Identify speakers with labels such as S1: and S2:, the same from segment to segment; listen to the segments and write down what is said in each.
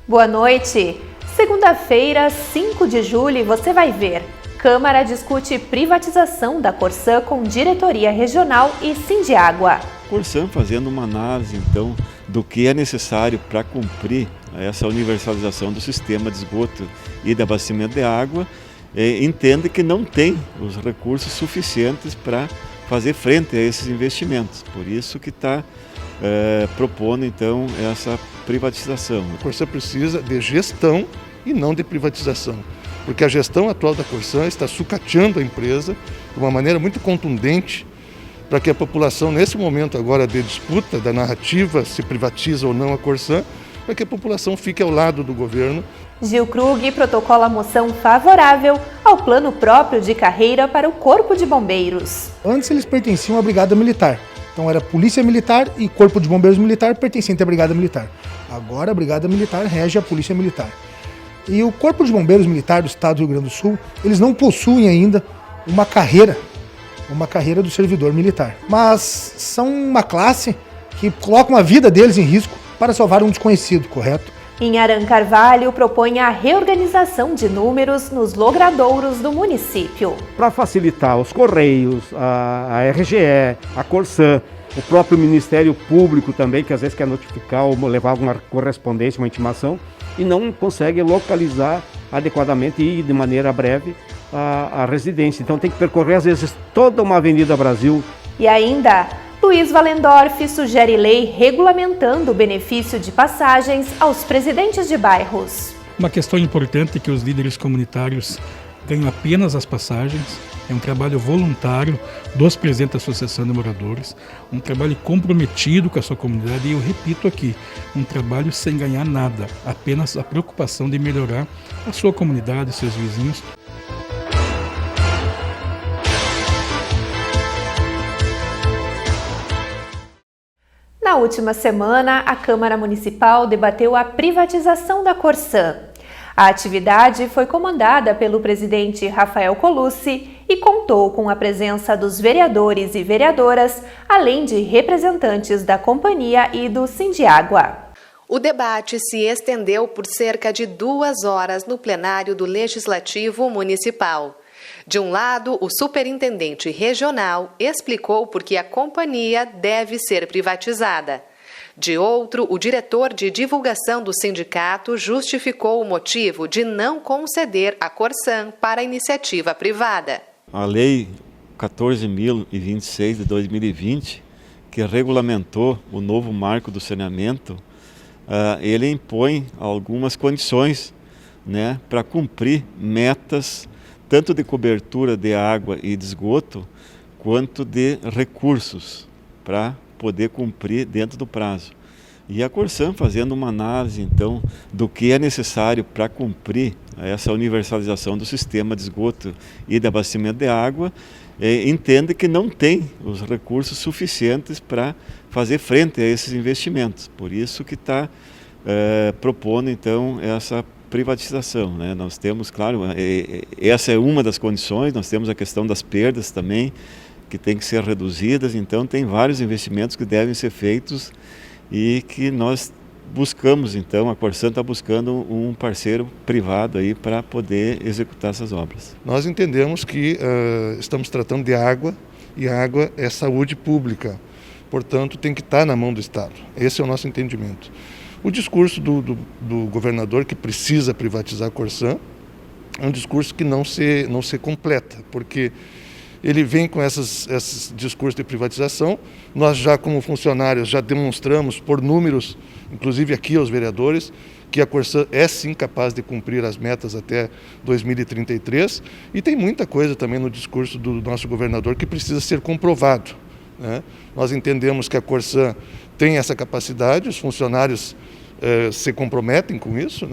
S1: Boa noite! Segunda-feira, 5 de julho, você vai ver. Câmara discute privatização da Corsã com diretoria regional e Sindiágua.
S2: Corsã fazendo uma análise, então, do que é necessário para cumprir essa universalização do sistema de esgoto e de abastecimento de água, entende que não tem os recursos suficientes para fazer frente a esses investimentos. Por isso que está propondo, então, essa privatização.
S3: A Corsã precisa de gestão e não de privatização, porque a gestão atual da Corsã está sucateando a empresa de uma maneira muito contundente para que a população, nesse momento agora de disputa da narrativa, se privatiza ou não a Corsã, para que a população fique ao lado do governo.
S1: Gil Krug protocola moção favorável ao plano próprio de carreira para o Corpo de Bombeiros.
S4: Antes eles pertenciam à Brigada Militar, então era Polícia Militar e Corpo de Bombeiros Militar pertencente à Brigada Militar. Agora a Brigada Militar rege a Polícia Militar. E o Corpo de Bombeiros Militar do Estado do Rio Grande do Sul, eles não possuem ainda uma carreira do servidor militar. Mas são uma classe que coloca a vida deles em risco para salvar um desconhecido, correto?
S1: Inharan Carvalho propõe a reorganização de números nos logradouros do município.
S5: Para facilitar os Correios, a RGE, a Corsã, o próprio Ministério Público também, que às vezes quer notificar ou levar alguma correspondência, uma intimação, e não consegue localizar adequadamente e de maneira breve a residência. Então tem que percorrer às vezes toda uma Avenida Brasil.
S1: E ainda, Luiz Wallendorf sugere lei regulamentando o benefício de passagens aos presidentes de bairros.
S6: Uma questão importante é que os líderes comunitários ganham apenas as passagens. É um trabalho voluntário dos presidentes da Associação de Moradores, um trabalho comprometido com a sua comunidade e eu repito aqui, um trabalho sem ganhar nada, apenas a preocupação de melhorar a sua comunidade, seus vizinhos.
S1: Na última semana, a Câmara Municipal debateu a privatização da Corsã. A atividade foi comandada pelo presidente Rafael Colucci e contou com a presença dos vereadores e vereadoras, além de representantes da companhia e do Sindiágua.
S7: O debate se estendeu por cerca de 2 horas no plenário do Legislativo Municipal. De um lado, o superintendente regional explicou por que a companhia deve ser privatizada. De outro, o diretor de divulgação do sindicato justificou o motivo de não conceder a Corsã para a iniciativa privada.
S2: A Lei 14.026 de 2020, que regulamentou o novo marco do saneamento, ele impõe algumas condições, para cumprir metas tanto de cobertura de água e de esgoto, quanto de recursos para poder cumprir dentro do prazo. E a Corsã fazendo uma análise, então, do que é necessário para cumprir essa universalização do sistema de esgoto e de abastecimento de água, entende que não tem os recursos suficientes para fazer frente a esses investimentos. Por isso que está propondo, então, essa privatização. Nós temos, claro, essa é uma das condições, nós temos a questão das perdas também, que tem que ser reduzidas, então tem vários investimentos que devem ser feitos e que nós buscamos, então, a Corsã está buscando um parceiro privado aí para poder executar essas obras.
S3: Nós entendemos que estamos tratando de água e água é saúde pública, portanto tem que estar na mão do Estado. Esse é o nosso entendimento. O discurso do governador que precisa privatizar a Corsã é um discurso que não se completa, porque ele vem com esses discursos de privatização. Nós já, como funcionários, já demonstramos por números, inclusive aqui aos vereadores, que a Corsã é sim capaz de cumprir as metas até 2033 e tem muita coisa também no discurso do nosso governador que precisa ser comprovado. Nós entendemos que a Corsã tem essa capacidade, os funcionários se comprometem com isso,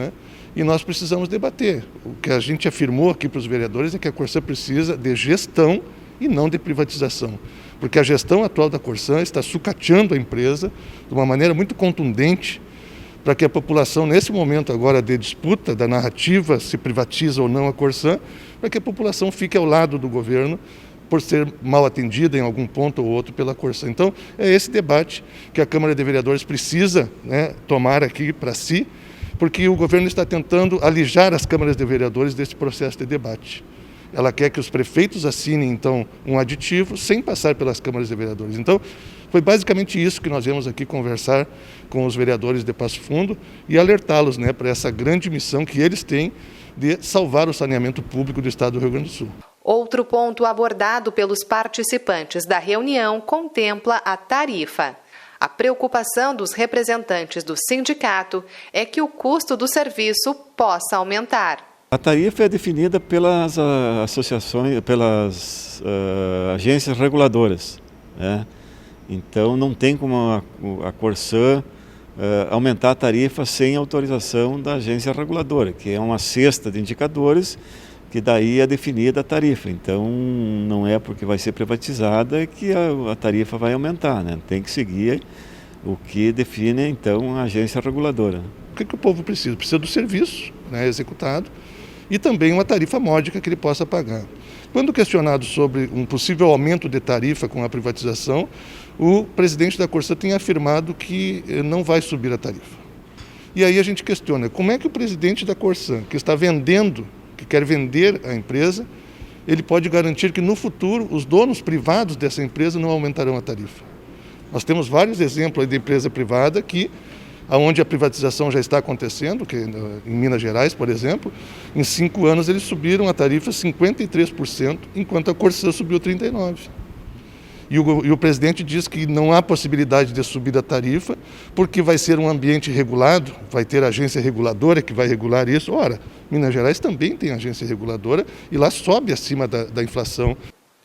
S3: e nós precisamos debater. O que a gente afirmou aqui para os vereadores é que a Corsã precisa de gestão e não de privatização, porque a gestão atual da Corsã está sucateando a empresa de uma maneira muito contundente para que a população, nesse momento agora de disputa da narrativa, se privatiza ou não a Corsã, para que a população fique ao lado do governo por ser mal atendida em algum ponto ou outro pela Corsã. Então, é esse debate que a Câmara de Vereadores precisa tomar aqui para si, porque o governo está tentando alijar as câmaras de vereadores desse processo de debate. Ela quer que os prefeitos assinem, então, um aditivo sem passar pelas câmaras de vereadores. Então, foi basicamente isso que nós viemos aqui conversar com os vereadores de Passo Fundo e alertá-los, né, para essa grande missão que eles têm de salvar o saneamento público do estado do Rio Grande do Sul.
S7: Outro ponto abordado pelos participantes da reunião contempla a tarifa. A preocupação dos representantes do sindicato é que o custo do serviço possa aumentar.
S2: A tarifa é definida pelas associações, pelas agências reguladoras, né? Então não tem como a Corsã aumentar a tarifa sem autorização da agência reguladora, que é uma cesta de indicadores que daí é definida a tarifa. Então não é porque vai ser privatizada que a tarifa vai aumentar, né? Tem que seguir o que define então a agência reguladora.
S3: O que o povo precisa? Precisa do serviço, né, executado e também uma tarifa módica que ele possa pagar. Quando questionado sobre um possível aumento de tarifa com a privatização, o presidente da Corsã tem afirmado que não vai subir a tarifa. E aí a gente questiona, como é que o presidente da Corsã, que está vendendo, que quer vender a empresa, ele pode garantir que no futuro os donos privados dessa empresa não aumentarão a tarifa? Nós temos vários exemplos de empresa privada que, onde a privatização já está acontecendo, que em Minas Gerais, por exemplo, em 5 anos eles subiram a tarifa 53%, enquanto a Corsã subiu 39%. E o presidente diz que não há possibilidade de subir a tarifa, porque vai ser um ambiente regulado, vai ter agência reguladora que vai regular isso. Ora, Minas Gerais também tem agência reguladora e lá sobe acima da inflação.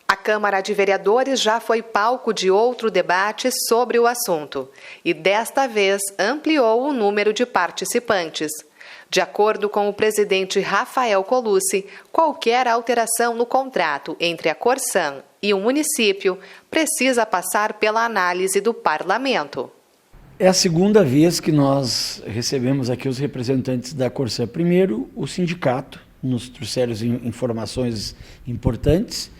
S7: A Câmara de Vereadores já foi palco de outro debate sobre o assunto e desta vez ampliou o número de participantes. De acordo com o presidente Rafael Colucci, qualquer alteração no contrato entre a Corsã e o município precisa passar pela análise do parlamento.
S8: É a segunda vez que nós recebemos aqui os representantes da Corsã. Primeiro, o sindicato nos trouxeram informações importantes.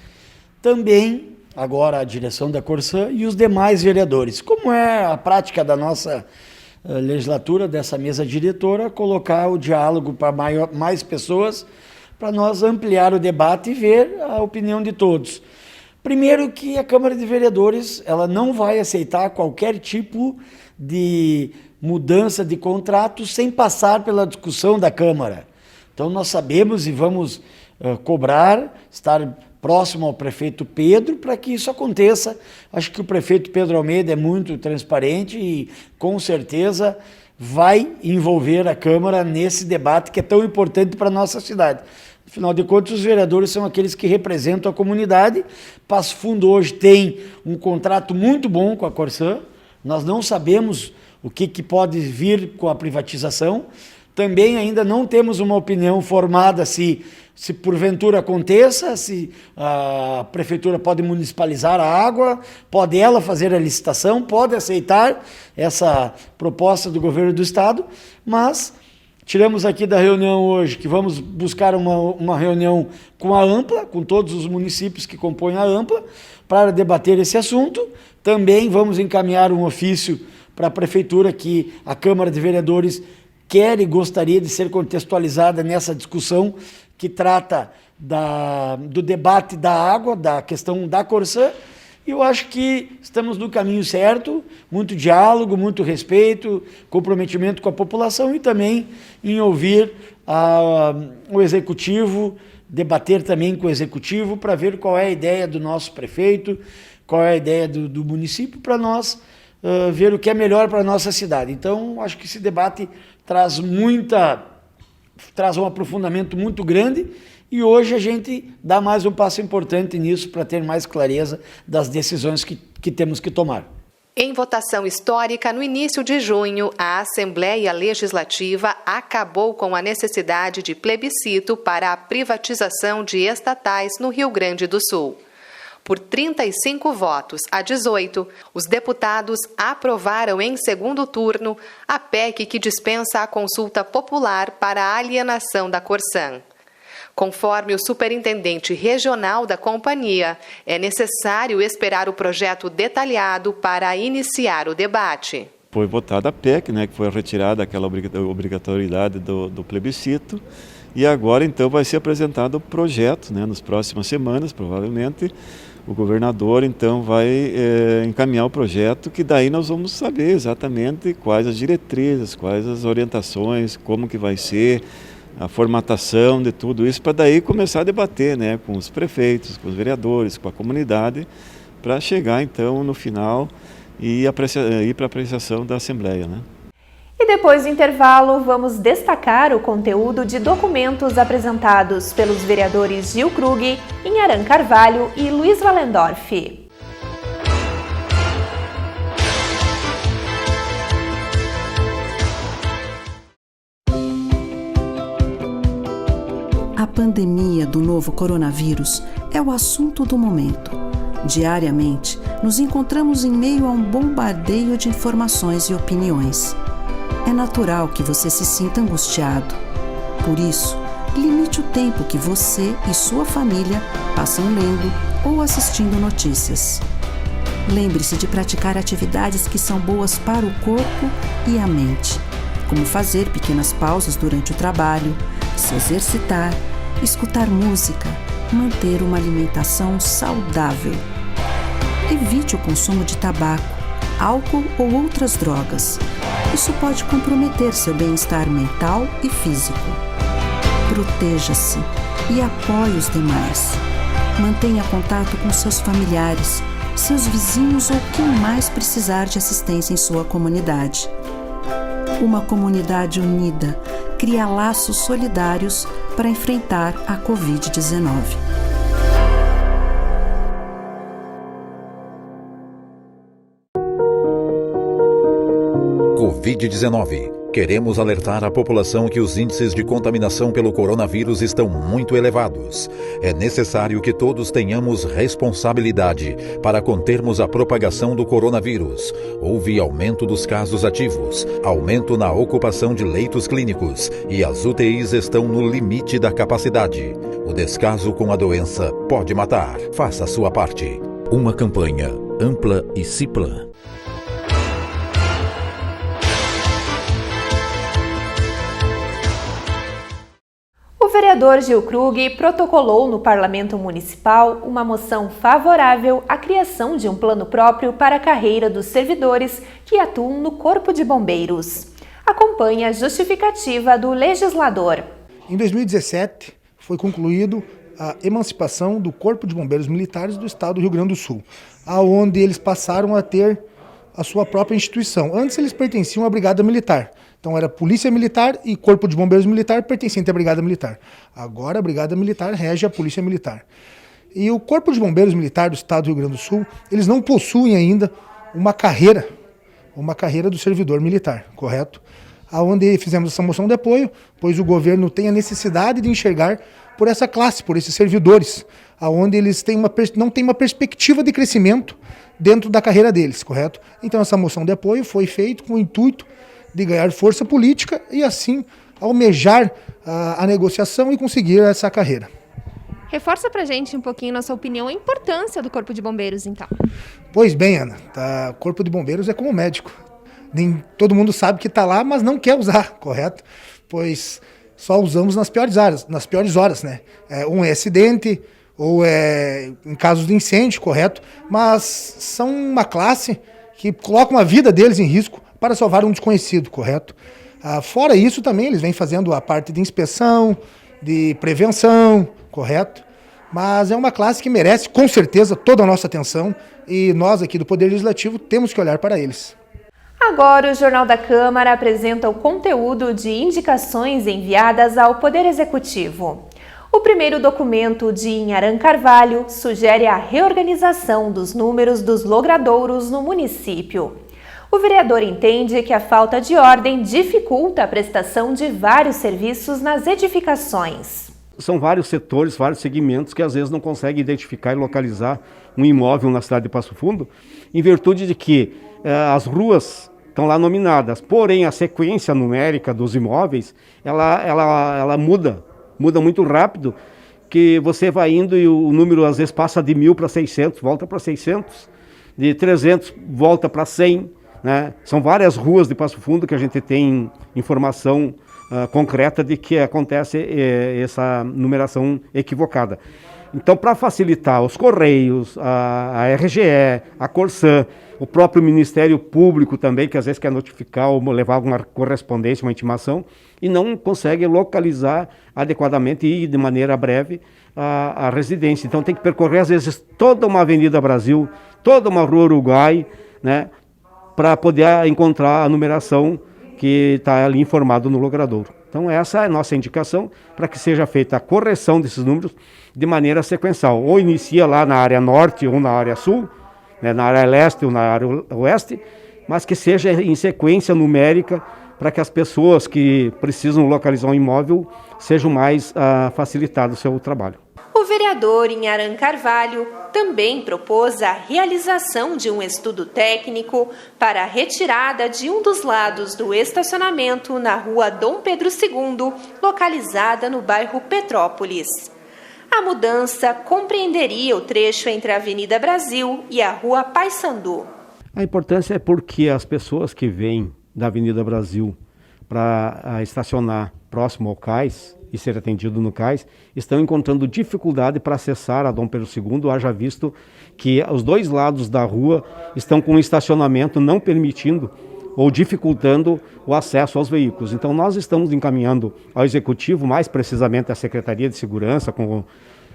S8: Também, agora, a direção da Corsã e os demais vereadores. Como é a prática da nossa legislatura, dessa mesa diretora, colocar o diálogo para mais pessoas, para nós ampliar o debate e ver a opinião de todos. Primeiro que a Câmara de Vereadores ela não vai aceitar qualquer tipo de mudança de contrato sem passar pela discussão da Câmara. Então nós sabemos e vamos cobrar, estar próximo ao prefeito Pedro para que isso aconteça. Acho que o prefeito Pedro Almeida é muito transparente e com certeza vai envolver a Câmara nesse debate que é tão importante para a nossa cidade. Afinal de contas, os vereadores são aqueles que representam a comunidade. Passo Fundo hoje tem um contrato muito bom com a Corsã. Nós não sabemos o que pode vir com a privatização. Também ainda não temos uma opinião formada se porventura aconteça, se a prefeitura pode municipalizar a água, pode ela fazer a licitação, pode aceitar essa proposta do governo do estado, mas tiramos aqui da reunião hoje que vamos buscar uma reunião com a Ampla, com todos os municípios que compõem a Ampla, para debater esse assunto. Também vamos encaminhar um ofício para a prefeitura que a Câmara de Vereadores quer e gostaria de ser contextualizada nessa discussão que trata do debate da água, da questão da Corsã. E eu acho que estamos no caminho certo, muito diálogo, muito respeito, comprometimento com a população e também em ouvir o Executivo, debater também com o Executivo para ver qual é a ideia do nosso prefeito, qual é a ideia do município, para nós ver o que é melhor para a nossa cidade. Então, acho que esse debate traz um aprofundamento muito grande e hoje a gente dá mais um passo importante nisso para ter mais clareza das decisões que temos que tomar.
S7: Em votação histórica, no início de junho, a Assembleia Legislativa acabou com a necessidade de plebiscito para a privatização de estatais no Rio Grande do Sul. Por 35 votos a 18, os deputados aprovaram em segundo turno a PEC que dispensa a consulta popular para a alienação da Corsã. Conforme o superintendente regional da companhia, é necessário esperar o projeto detalhado para iniciar o debate.
S2: Foi votada a PEC, né, que foi retirada aquela obrigatoriedade do plebiscito, e agora então vai ser apresentado o projeto, né, nas próximas semanas, provavelmente. O governador então vai encaminhar o projeto, que daí nós vamos saber exatamente quais as diretrizes, quais as orientações, como que vai ser a formatação de tudo isso, para daí começar a debater, né, com os prefeitos, com os vereadores, com a comunidade, para chegar então no final e ir para a apreciação da Assembleia, né?
S1: E depois do intervalo, vamos destacar o conteúdo de documentos apresentados pelos vereadores Gil Krug, Inharan Carvalho e Luiz Wallendorf.
S9: A pandemia do novo coronavírus é o assunto do momento. Diariamente, nos encontramos em meio a um bombardeio de informações e opiniões. É natural que você se sinta angustiado. Por isso, limite o tempo que você e sua família passam lendo ou assistindo notícias. Lembre-se de praticar atividades que são boas para o corpo e a mente, como fazer pequenas pausas durante o trabalho, se exercitar, escutar música, manter uma alimentação saudável. Evite o consumo de tabaco, álcool ou outras drogas. Isso pode comprometer seu bem-estar mental e físico. Proteja-se e apoie os demais. Mantenha contato com seus familiares, seus vizinhos ou quem mais precisar de assistência em sua comunidade. Uma comunidade unida cria laços solidários para enfrentar a Covid-19.
S10: Covid-19. Queremos alertar a população que os índices de contaminação pelo coronavírus estão muito elevados. É necessário que todos tenhamos responsabilidade para contermos a propagação do coronavírus. Houve aumento dos casos ativos, aumento na ocupação de leitos clínicos e as UTIs estão no limite da capacidade. O descaso com a doença pode matar. Faça a sua parte. Uma campanha ampla e Ciplan.
S1: O vereador Gil Krug protocolou no Parlamento Municipal uma moção favorável à criação de um plano próprio para a carreira dos servidores que atuam no Corpo de Bombeiros. Acompanhe a justificativa do legislador.
S4: Em 2017, foi concluído a emancipação do Corpo de Bombeiros Militares do Estado do Rio Grande do Sul, aonde eles passaram a ter a sua própria instituição. Antes eles pertenciam à Brigada Militar. Então era Polícia Militar e Corpo de Bombeiros Militar pertencente à Brigada Militar. Agora a Brigada Militar rege a Polícia Militar. E o Corpo de Bombeiros Militar do Estado do Rio Grande do Sul, eles não possuem ainda uma carreira do servidor militar, correto? Aonde fizemos essa moção de apoio, pois o governo tem a necessidade de enxergar por essa classe, por esses servidores, aonde eles não têm uma perspectiva de crescimento dentro da carreira deles, correto? Então essa moção de apoio foi feita com o intuito de ganhar força política e assim almejar a negociação e conseguir essa carreira.
S11: Reforça pra gente um pouquinho, na sua opinião, a importância do Corpo de Bombeiros, então.
S4: Pois bem, Ana, o Corpo de Bombeiros é como médico. Nem todo mundo sabe que está lá, mas não quer usar, correto? Pois só usamos nas piores horas, né? Um é acidente ou é em casos de incêndio, correto? Mas são uma classe que colocam a vida deles em risco para salvar um desconhecido, correto? Fora isso também eles vêm fazendo a parte de inspeção, de prevenção, correto? Mas é uma classe que merece com certeza toda a nossa atenção e nós aqui do Poder Legislativo temos que olhar para eles.
S1: Agora o Jornal da Câmara apresenta o conteúdo de indicações enviadas ao Poder Executivo. O primeiro documento de Inharan Carvalho sugere a reorganização dos números dos logradouros no município. O vereador entende que a falta de ordem dificulta a prestação de vários serviços nas edificações.
S5: São vários setores, vários segmentos que às vezes não conseguem identificar e localizar um imóvel na cidade de Passo Fundo, em virtude de que as ruas estão lá nominadas, porém a sequência numérica dos imóveis, ela muda muito rápido, que você vai indo e o número às vezes passa de 1.000 para 600, volta para 600, de 300 volta para 100, né? São várias ruas de Passo Fundo que a gente tem informação concreta de que acontece essa numeração equivocada. Então, para facilitar os Correios, a RGE, a Corsã, o próprio Ministério Público também, que às vezes quer notificar ou levar alguma correspondência, uma intimação, e não consegue localizar adequadamente e de maneira breve a residência. Então tem que percorrer às vezes toda uma Avenida Brasil, toda uma Rua Uruguai, né, para poder encontrar a numeração que está ali informado no logradouro. Então essa é a nossa indicação para que seja feita a correção desses números de maneira sequencial. Ou inicia lá na área norte ou na área sul, né, na área leste ou na área oeste, mas que seja em sequência numérica para que as pessoas que precisam localizar um imóvel sejam mais facilitado o seu trabalho.
S1: O vereador Inharan Carvalho também propôs a realização de um estudo técnico para a retirada de um dos lados do estacionamento na rua Dom Pedro II, localizada no bairro Petrópolis. A mudança compreenderia o trecho entre a Avenida Brasil e a rua Paissandu.
S5: A importância é porque as pessoas que vêm da Avenida Brasil para estacionar próximo ao cais e ser atendido no cais, estão encontrando dificuldade para acessar a Dom Pedro II, haja visto que os dois lados da rua estão com um estacionamento não permitindo ou dificultando o acesso aos veículos. Então nós estamos encaminhando ao Executivo, mais precisamente à Secretaria de Segurança, com o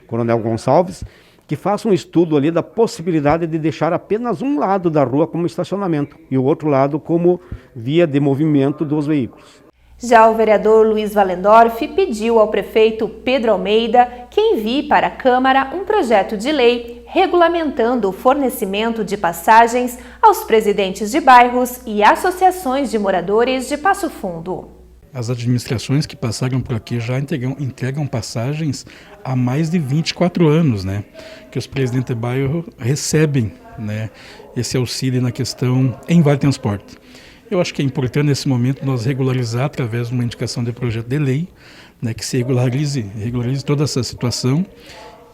S5: Coronel Gonçalves, que faça um estudo ali da possibilidade de deixar apenas um lado da rua como estacionamento e o outro lado como via de movimento dos veículos.
S1: Já o vereador Luiz Valendorf pediu ao prefeito Pedro Almeida que envie para a Câmara um projeto de lei regulamentando o fornecimento de passagens aos presidentes de bairros e associações de moradores de Passo Fundo.
S6: As administrações que passaram por aqui já entregam passagens há mais de 24 anos, né? Que os presidentes de bairro recebem, né, esse auxílio na questão em Vale Transporte. Eu acho que é importante nesse momento nós regularizar através de uma indicação de projeto de lei, né, que se regularize toda essa situação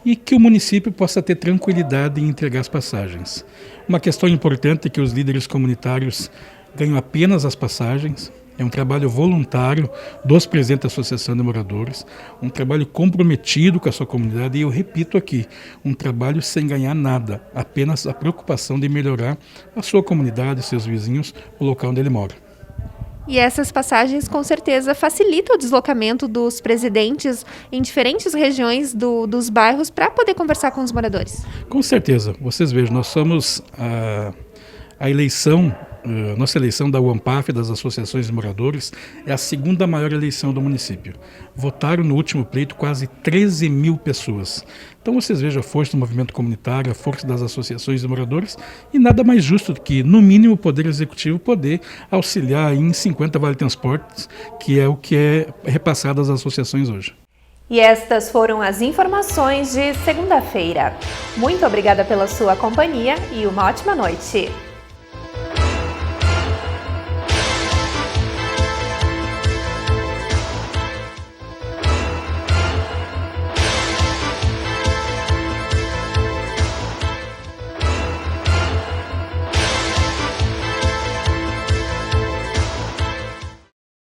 S6: e que o município possa ter tranquilidade em entregar as passagens. Uma questão importante é que os líderes comunitários ganham apenas as passagens. É um trabalho voluntário dos presidentes da Associação de Moradores, um trabalho comprometido com a sua comunidade e eu repito aqui, um trabalho sem ganhar nada, apenas a preocupação de melhorar a sua comunidade, seus vizinhos, o local onde ele mora.
S11: E essas passagens com certeza facilitam o deslocamento dos presidentes em diferentes regiões dos bairros para poder conversar com os moradores.
S6: Com certeza, vocês vejam, nós somos nossa eleição da UAMPAF, das associações de moradores, é a segunda maior eleição do município. Votaram no último pleito quase 13 mil pessoas. Então vocês vejam a força do movimento comunitário, a força das associações de moradores e nada mais justo do que, no mínimo, o Poder Executivo poder auxiliar em 50 Vale Transportes, que é o que é repassado às associações hoje.
S1: E estas foram as informações de segunda-feira. Muito obrigada pela sua companhia e uma ótima noite.